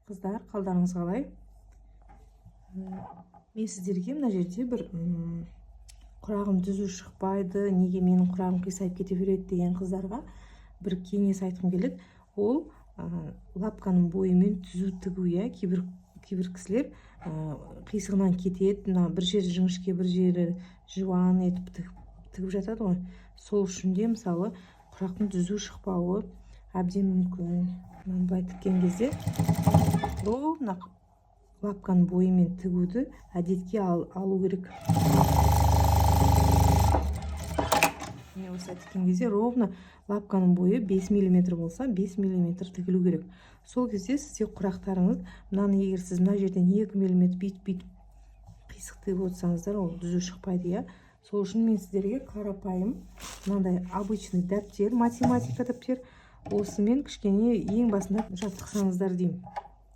Қыздар, қалдарыңыз қалай? Мен сіздерге мына жерде бір құрағым түзу шықпайды, неге менің құрағым қисайып кете береді деген қыздарға бір кеңес айтқым келеді. Ол лапканың бойымен түзу тігу. Кейбір кісілер қисығынан кетеді, бір жері жіңішке, бір жері жуан етіп тігіп жатады ғой. Сол үшін де мысалы құрақтың түзу шықпауы әбден мүмкін. Былай тіккен кезде ровно лапканың бойымен тігуді әдетке алу керек. Мен осылай тіккен кезде ровно лапканың бойы 5 мм болса 5 мм тігілу керек. Сол кезде сізде құрақтарыңыз, мынаны егер сіз мына жерден 2 мм бүйтіп қисық тігіп отырсаңыздар, ол түзу шықпайды. Сол үшін мен сіздерге қарапайым мынандай обычный дәптер, математика дәптер, осымен кішкене ең басында жаттықсаңыздар деймін.